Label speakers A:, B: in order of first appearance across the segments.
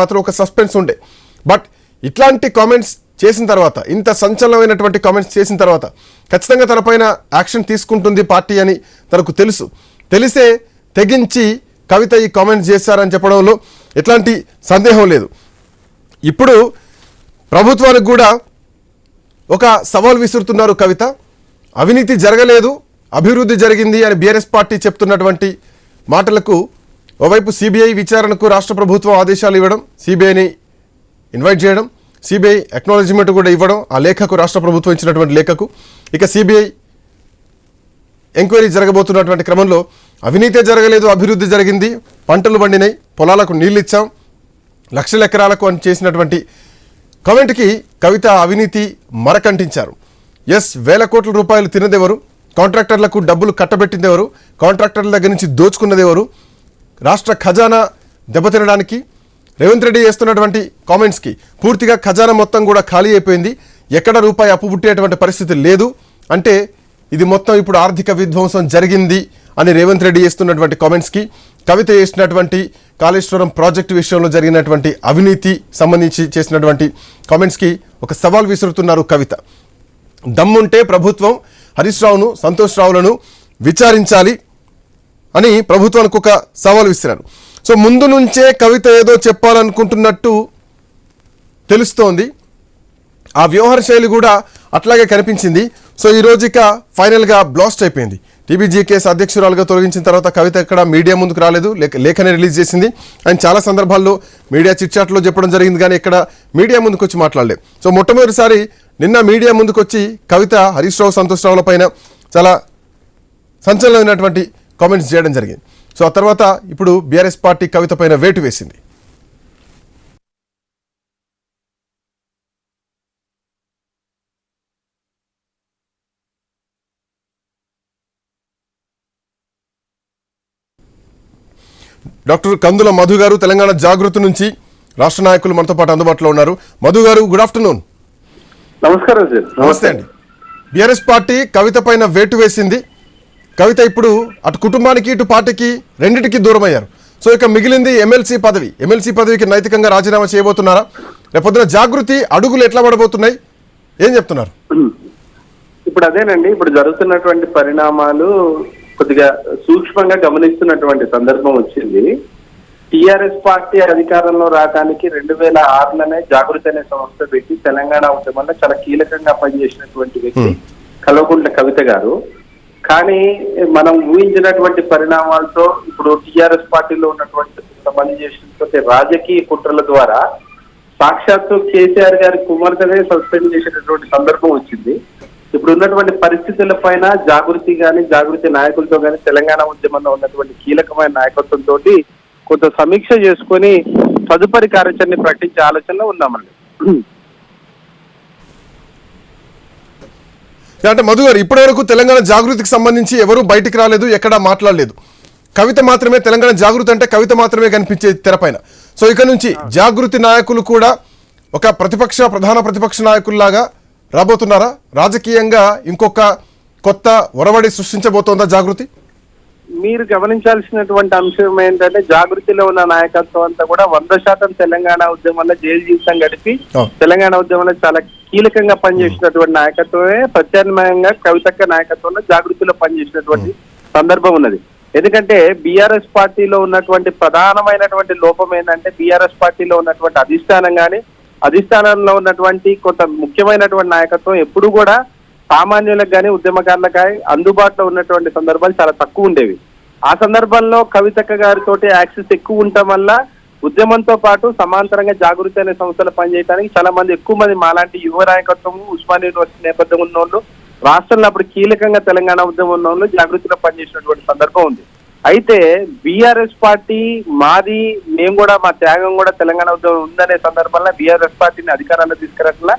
A: మాత్రం ఒక సస్పెన్స్ ఉండే. బట్ ఇట్లాంటి కామెంట్స్ చేసిన తర్వాత, ఇంత సంచలనమైనటువంటి కామెంట్స్ చేసిన తర్వాత ఖచ్చితంగా తనపైన యాక్షన్ తీసుకుంటుంది పార్టీ అని తనకు తెలిసే తెగించి కవిత ఈ కామెంట్స్ చేశారని చెప్పడంలో ఎట్లాంటి సందేహం లేదు. ఇప్పుడు ప్రభుత్వానికి కూడా ఒక సవాల్ విసురుతున్నారు కవిత. అవినీతి జరగలేదు, అభివృద్ధి జరిగింది అని బీఆర్ఎస్ పార్టీ చెప్తున్నటువంటి మాటలకు ఓవైపు సిబిఐ విచారణకు రాష్ట్ర ప్రభుత్వం ఆదేశాలు ఇవ్వడం, సిబిఐని ఇన్వైట్ చేయడం, సిబిఐ అక్నాలెడ్జ్మెంట్ కూడా ఇవ్వడం ఆ లేఖకు, రాష్ట్ర ప్రభుత్వం ఇచ్చినటువంటి లేఖకు. ఇక సిబిఐ ఎంక్వైరీ జరగబోతున్నటువంటి క్రమంలో అవినీతే జరగలేదు, అభివృద్ధి జరిగింది, పంటలు పండినాయి, పొలాలకు నీళ్ళు ఇచ్చాం, లక్షల ఎకరాలకు అని చేసినటువంటి కామెంట్కి కవిత అవినీతి మరకంటించారు. ఎస్, వేల కోట్ల రూపాయలు తినదెవరు, కాంట్రాక్టర్లకు డబ్బులు కట్టబెట్టిందెవరు, కాంట్రాక్టర్ల దగ్గర నుంచి దోచుకున్నదెవరు, రాష్ట్ర ఖజానా దెబ్బతినడానికి రేవంత్ రెడ్డి చేస్తున్నటువంటి కామెంట్స్కి పూర్తిగా ఖజానా మొత్తం కూడా ఖాళీ అయిపోయింది, ఎక్కడ రూపాయి అప్పు పుట్టేటువంటి పరిస్థితి లేదు అంటే ఇది మొత్తం ఇప్పుడు ఆర్థిక విధ్వంసం జరిగింది అని రేవంత్ రెడ్డి చేస్తున్నటువంటి కామెంట్స్కి, కవిత చేసినటువంటి కాళేశ్వరం ప్రాజెక్టు విషయంలో జరిగినటువంటి అవినీతి సంబంధించి చేసినటువంటి కామెంట్స్కి ఒక సవాల్ విసురుతున్నారు కవిత. దమ్ముంటే ప్రభుత్వం హరీష్ రావును, సంతోష్ రావులను విచారించాలి అని ప్రభుత్వానికి ఒక సవాల్ విసిరారు. సో ముందు నుంచే కవిత ఏదో చెప్పాలనుకుంటున్నట్టు తెలుస్తోంది. ఆ వ్యవహార శైలి కూడా అట్లాగే కనిపించింది. సో ఈరోజు ఇక ఫైనల్గా బ్లాస్ట్ అయిపోయింది. టీబీజీ కేసు అధ్యక్షురాలుగా తొలగించిన తర్వాత కవిత ఎక్కడ మీడియా ముందుకు రాలేదు, లేఖనే రిలీజ్ చేసింది. ఆయన చాలా సందర్భాల్లో మీడియా చిట్చాట్లో చెప్పడం జరిగింది, కానీ ఇక్కడ మీడియా ముందుకు వచ్చి మాట్లాడలేదు. సో మొట్టమొదటిసారి నిన్న మీడియా ముందుకు వచ్చి కవిత హరీష్ రావు, సంతోష్ రావుల పైన చాలా సంచలనమైనటువంటి కామెంట్స్ చేయడం జరిగింది. సో ఆ తర్వాత ఇప్పుడు బీఆర్ఎస్ పార్టీ కవిత పైన వేటు వేసింది. డాక్టర్ కందుల మధు గారు తెలంగాణ జాగృతి నుంచి రాష్ట్ర నాయకులు మనతో పాటు అందుబాటులో ఉన్నారు. మధు గారు, గుడ్ ఆఫ్టర్నూన్.
B: నమస్కారం సార్.
A: నమస్తే అండి. బీఆర్ఎస్ పార్టీ కవిత పైన వేటు వేసింది. కవిత ఇప్పుడు అటు కుటుంబానికి ఇటు పార్టీకి రెండింటికి దూరం అయ్యారు. సో ఇక మిగిలింది ఎమ్మెల్సీ పదవి. ఎమ్మెల్సీ పదవికి నైతికంగా రాజీనామా చేయబోతున్నారా? రేపొద్దున జాగృతి అడుగులు ఎట్లా పడబోతున్నాయి, ఏం చెప్తున్నారు?
B: ఇప్పుడు అదేనండి, ఇప్పుడు జరుగుతున్నటువంటి పరిణామాలు కొద్దిగా సూక్ష్మంగా గమనిస్తున్నటువంటి సందర్భం వచ్చింది. టిఆర్ఎస్ పార్టీ అధికారంలో రావడానికి 2006లోనే జాగృతి అనే సంస్థ పెట్టి తెలంగాణ ఉద్యమంలో చాలా కీలకంగా పనిచేసినటువంటి వ్యక్తి కల్వకుంట్ల కవిత గారు. కానీ మనం ఊహించినటువంటి పరిణామాలతో ఇప్పుడు టిఆర్ఎస్ పార్టీలో ఉన్నటువంటి కొంతమంది చేసినటువంటి రాజకీయ కుట్రల ద్వారా సాక్షాత్తు కేసీఆర్ గారి కుమార్తెనే సస్పెండ్ చేసేటటువంటి సందర్భం వచ్చింది. ఇప్పుడు ఉన్నటువంటి పరిస్థితుల పైన జాగృతి కానీ, జాగృతి నాయకులతో కానీ, తెలంగాణ ఉద్యమంలో ఉన్నటువంటి కీలకమైన నాయకత్వంతో కొంత సమీక్ష చేసుకొని తదుపరి కార్యాచరణ ప్రకటించే ఆలోచనలో ఉన్నామండి.
A: అంటే మధు గారు, ఇప్పటి వరకు తెలంగాణ జాగృతికి సంబంధించి ఎవరూ బయటికి రాలేదు, ఎక్కడా మాట్లాడలేదు. కవిత మాత్రమే, తెలంగాణ జాగృతి అంటే కవిత మాత్రమే కనిపించే తెరపైన. సో ఇక నుంచి జాగృతి నాయకులు కూడా ఒక ప్రధాన ప్రతిపక్ష నాయకుల్లాగా రాబోతున్నారా? రాజకీయంగా ఇంకొక కొత్త ఒరవడి సృష్టించబోతోందా జాగృతి?
B: మీరు గమనించాల్సినటువంటి అంశం ఏంటంటే, జాగృతిలో ఉన్న నాయకత్వం అంతా కూడా 100% తెలంగాణ ఉద్యమంలో జైలు జీవితం గడిపి తెలంగాణ ఉద్యమంలో చాలా కీలకంగా పనిచేసినటువంటి నాయకత్వమే ప్రత్యామ్నాయంగా కవితక్క నాయకత్వంలో జాగృతిలో పనిచేసినటువంటి సందర్భం ఉన్నది. ఎందుకంటే బీఆర్ఎస్ పార్టీలో ఉన్నటువంటి ప్రధానమైనటువంటి లోపం ఏంటంటే, బీఆర్ఎస్ పార్టీలో ఉన్నటువంటి అధిష్టానం కానీ, అధిష్టానంలో ఉన్నటువంటి కొంత ముఖ్యమైనటువంటి నాయకత్వం ఎప్పుడు కూడా సామాన్యులకు కానీ, ఉద్యమకారులకు కానీ అందుబాటులో ఉన్నటువంటి సందర్భాలు చాలా తక్కువ ఉండేవి. ఆ సందర్భంలో కవితక్క గారితో యాక్సెస్ ఎక్కువ ఉండటం వల్ల ఉద్యమంతో పాటు సమాంతరంగా జాగృతి అనే సంస్థలు పనిచేయడానికి చాలా మంది, ఎక్కువ మంది మాలాంటి యువ నాయకత్వం, ఉస్మానియా యూనివర్సిటీ నేపథ్యం ఉన్న వాళ్ళు, రాష్ట్రంలో అప్పుడు కీలకంగా తెలంగాణ ఉద్యమం ఉన్న వాళ్ళు జాగృతిలో పనిచేసినటువంటి సందర్భం ఉంది. అయితే బీఆర్ఎస్ పార్టీ మాది, మేము కూడా మా త్యాగం కూడా తెలంగాణ ఉద్యమం ఉందనే సందర్భంలో బీఆర్ఎస్ పార్టీని అధికారంలో తీసుకురావడంలో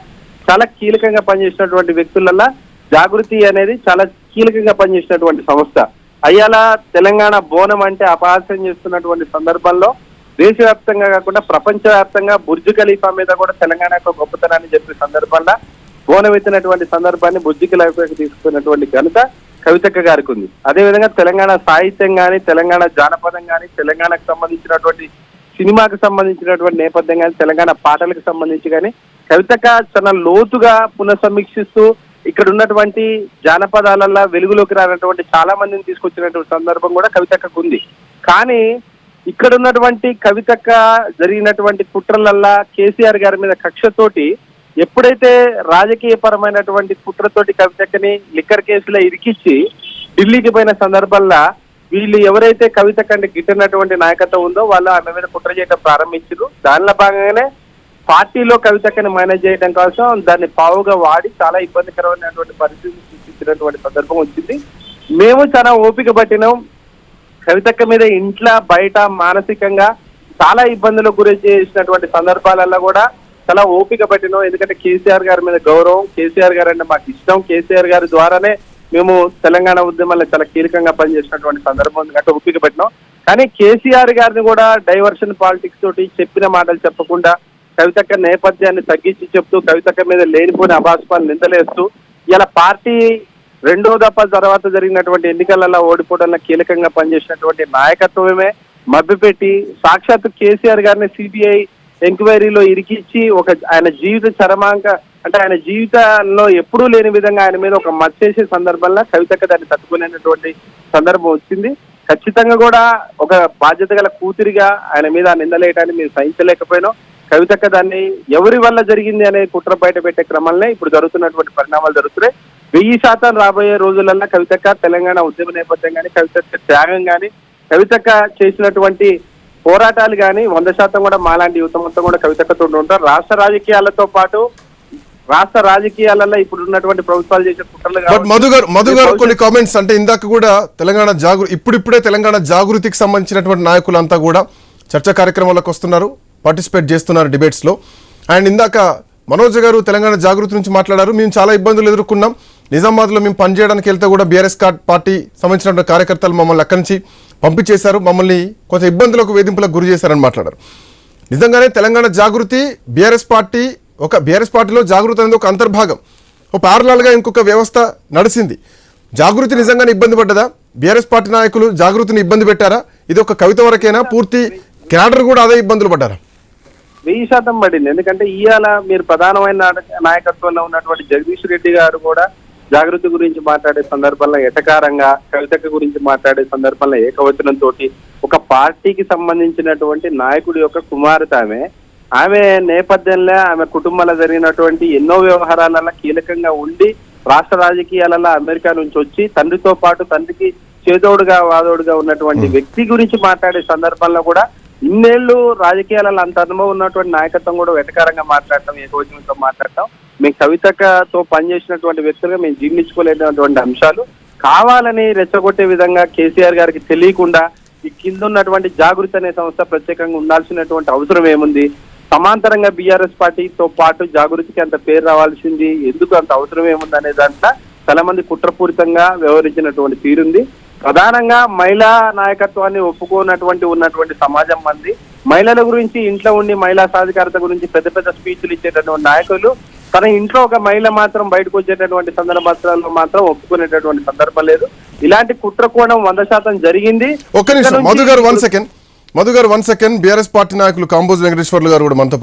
B: చాలా కీలకంగా పనిచేసినటువంటి వ్యక్తులలో జాగృతి అనేది చాలా కీలకంగా పనిచేసినటువంటి సంస్థ. అయ్యాలా తెలంగాణ బోనం అంటే అపహాస్యం చేస్తున్నటువంటి సందర్భంలో దేశవ్యాప్తంగా కాకుండా ప్రపంచవ్యాప్తంగా బుర్జ్ ఖలీఫా మీద కూడా తెలంగాణ యొక్క గొప్పతనాన్ని చెప్పే సందర్భంలో బోనం ఎత్తినటువంటి సందర్భాన్ని బుర్జ్ ఖలీఫాకి తీసుకున్నటువంటి ఘనత కవితక్క గారికి ఉంది. అదేవిధంగా తెలంగాణ సాహిత్యం కానీ, తెలంగాణ జానపదం కానీ, తెలంగాణకు సంబంధించినటువంటి సినిమాకి సంబంధించినటువంటి నేపథ్యం కానీ తెలంగాణ పాటలకు సంబంధించి కానీ కవితక్క చాలా లోతుగా పునఃసమీక్షిస్తూ ఇక్కడ ఉన్నటువంటి జానపదాలల్లో వెలుగులోకి రానటువంటి చాలా మందిని తీసుకొచ్చినటువంటి సందర్భం కూడా కవితక్కకు ఉంది. కానీ ఇక్కడ ఉన్నటువంటి కవితక్క జరిగినటువంటి కుట్రలల్లా కేసీఆర్ గారి మీద కక్షతోటి ఎప్పుడైతే రాజకీయ పరమైనటువంటి కుట్రతోటి కవితక్కని లిక్కర్ కేసులో ఇరికిచ్చి ఢిల్లీకి పోయిన సందర్భంలో వీళ్ళు ఎవరైతే కవితక్క అంటే గిట్టనటువంటి నాయకత్వం ఉందో వాళ్ళు ఆమె మీద కుట్ర చేయడం ప్రారంభించారు. దానిలో భాగంగానే పార్టీలో కవితక్కని మేనేజ్ చేయడం కోసం దాన్ని పావుగా వాడి చాలా ఇబ్బందికరమైనటువంటి పరిస్థితిని సృష్టించినటువంటి సందర్భం వచ్చింది. మేము చాలా ఓపిక పట్టినాం. కవితక్క మీద ఇంట్లో బయట మానసికంగా చాలా ఇబ్బందులకు గురి చేసినటువంటి సందర్భాలలో కూడా చాలా ఓపిక పట్టినాం. ఎందుకంటే కేసీఆర్ గారి మీద గౌరవం, కేసీఆర్ గారు అంటే మాకు ఇష్టం, కేసీఆర్ గారి ద్వారానే మేము తెలంగాణ ఉద్యమంలో చాలా కీలకంగా పనిచేసినటువంటి సందర్భం ఉంది కాబట్టి ఓపిక పట్టినాం. కానీ కేసీఆర్ గారిని కూడా డైవర్షన్ పాలిటిక్స్ తోటి చెప్పిన మాటలు చెప్పకుండా కవితక్క నేపథ్యాన్ని తగ్గించి చెప్తూ కవితక్క మీద లేనిపోయిన అభాస్పాలు నిందలేస్తూ ఇలా పార్టీ రెండో దఫా తర్వాత జరిగినటువంటి ఎన్నికలలో ఓడిపోవడంలో కీలకంగా పనిచేసినటువంటి నాయకత్వమే మభ్యపెట్టి సాక్షాత్ కేసీఆర్ గారిని సిబిఐ ఎంక్వైరీలో ఇరికిచ్చి ఆయన జీవిత చరమాంక అంటే ఆయన జీవితంలో ఎప్పుడూ లేని విధంగా ఆయన మీద ఒక మచ్చేసే సందర్భంలో కవితక్క దాన్ని తట్టుకునేటువంటి సందర్భం వచ్చింది. ఖచ్చితంగా కూడా ఒక బాధ్యత గల కూతురిగా ఆయన మీద నిందలేయటాన్ని మీరు సహించలేకపోయినాం. కవితక్క దాన్ని ఎవరి వల్ల జరిగింది అనే కుట్ర బయట పెట్టే క్రమంలో ఇప్పుడు జరుగుతున్నటువంటి పరిణామాలు జరుగుతున్నాయి. 1000% రాబోయే రోజులలో కవితక్క తెలంగాణ ఉద్యమ నేపథ్యం కానీ, కవితక్క త్యాగం కానీ, కవితక్క చేసినటువంటి పోరాటాలు కానీ 100% కూడా మాలాంటి యువత మొత్తం కూడా కవితక్కతో ఉంటారు. రాష్ట్ర రాజకీయాలతో పాటు రాష్ట్ర రాజకీయాలలో ఇప్పుడు ఉన్నటువంటి ప్రభుత్వాలు చేసే కుట్రలు.
A: మధు గారు కొన్ని కామెంట్స్ అంటే ఇందాక కూడా తెలంగాణ ఇప్పుడిప్పుడే తెలంగాణ జాగృతికి సంబంధించినటువంటి నాయకులంతా కూడా చర్చా కార్యక్రమాలకు వస్తున్నారు, పార్టిసిపేట్ చేస్తున్నారు డిబేట్స్ లో. అండ్ ఇందాక మనోజ్ గారు తెలంగాణ జాగృతి నుంచి మాట్లాడారు. మేము చాలా ఇబ్బందులు ఎదుర్కొన్నాం, నిజామాబాద్ లో మేము పనిచేయడానికి వెళ్తే కూడా బీఆర్ఎస్ పార్టీ సంబంధించిన కార్యకర్తలు మమ్మల్ని అక్కడి నుంచి పంపించేశారు, మమ్మల్ని కొంత ఇబ్బందులకు వేధింపులకు గురి చేశారని మాట్లాడారు. నిజంగానే తెలంగాణ జాగృతి బీఆర్ఎస్ పార్టీలో జాగృతి అనేది ఒక అంతర్భాగం, ఒక ప్యారలల్ గా ఇంకొక వ్యవస్థ నడిచింది. జాగృతి నిజంగానే ఇబ్బంది పడ్డదా? బీఆర్ఎస్ పార్టీ నాయకులు జాగృతిని ఇబ్బంది పెట్టారా? ఇది ఒక కవిత వరకేనా? పూర్తి క్యాడర్ కూడా అదే ఇబ్బందులు పడ్డారా?
B: 1000% పడింది. ఎందుకంటే ఇవాళ మీరు ప్రధానమైన నాయకత్వంలో ఉన్నటువంటి జగదీష్ రెడ్డి గారు కూడా జాగృతి గురించి మాట్లాడే సందర్భంలో ఎటకారంగా, కవితక్క గురించి మాట్లాడే సందర్భంలో ఏకవచనంతో ఒక పార్టీకి సంబంధించినటువంటి నాయకుడి యొక్క కుమార్తె ఆమె నేపథ్యంలో ఆమె కుటుంబంలో జరిగినటువంటి ఎన్నో వ్యవహారాలలో కీలకంగా ఉండి రాష్ట్ర రాజకీయాలలో అమెరికా నుంచి వచ్చి తండ్రితో పాటు తండ్రికి చేదోడుగా వాదోడుగా ఉన్నటువంటి వ్యక్తి గురించి మాట్లాడే సందర్భంలో కూడా ఇన్నేళ్లు రాజకీయాలలో అంత అనుభవం ఉన్నటువంటి నాయకత్వం కూడా వెటకారంగా మాట్లాడటం, ఏకవచనంతో మాట్లాడటం మేము కవితక్కతో పనిచేసినటువంటి వ్యక్తులుగా మేము జీర్ణించుకోలేనటువంటి అంశాలు కావాలని రెచ్చగొట్టే విధంగా కేసీఆర్ గారికి తెలియకుండా ఈ కింద ఉన్నటువంటి జాగృతి అనే సంస్థ ప్రత్యేకంగా ఉండాల్సినటువంటి అవసరం ఏముంది? సమాంతరంగా బీఆర్ఎస్ పార్టీతో పాటు జాగృతికి అంత పేరు రావాల్సింది ఎందుకు, అంత అవసరం ఏముంది అనే దాంట్లో చాలా మంది కుట్రపూరితంగా వ్యవహరించినటువంటి తీరుంది. ప్రధానంగా మహిళా నాయకత్వాన్ని ఉన్నటువంటి సమాజం మంది మహిళల గురించి ఇంట్లో ఉండి మహిళా సాధికారత గురించి పెద్ద పెద్ద స్పీచ్లు ఇచ్చేటటువంటి నాయకులు తన ఇంట్లో ఒక మహిళ మాత్రం బయటకు వచ్చేటటువంటి సందర్భాల్లో మాత్రం ఒప్పుకునేటటువంటి సందర్భం లేదు. ఇలాంటి కుట్ర కోణం 100% జరిగింది.
A: ఒక్క నిమిషం మధు గారు 1 సెకండ్. బీఆర్ఎస్ పార్టీ నాయకులు కాంబోజ్ వెంకటేశ్వర్లు గారు కూడా మనతో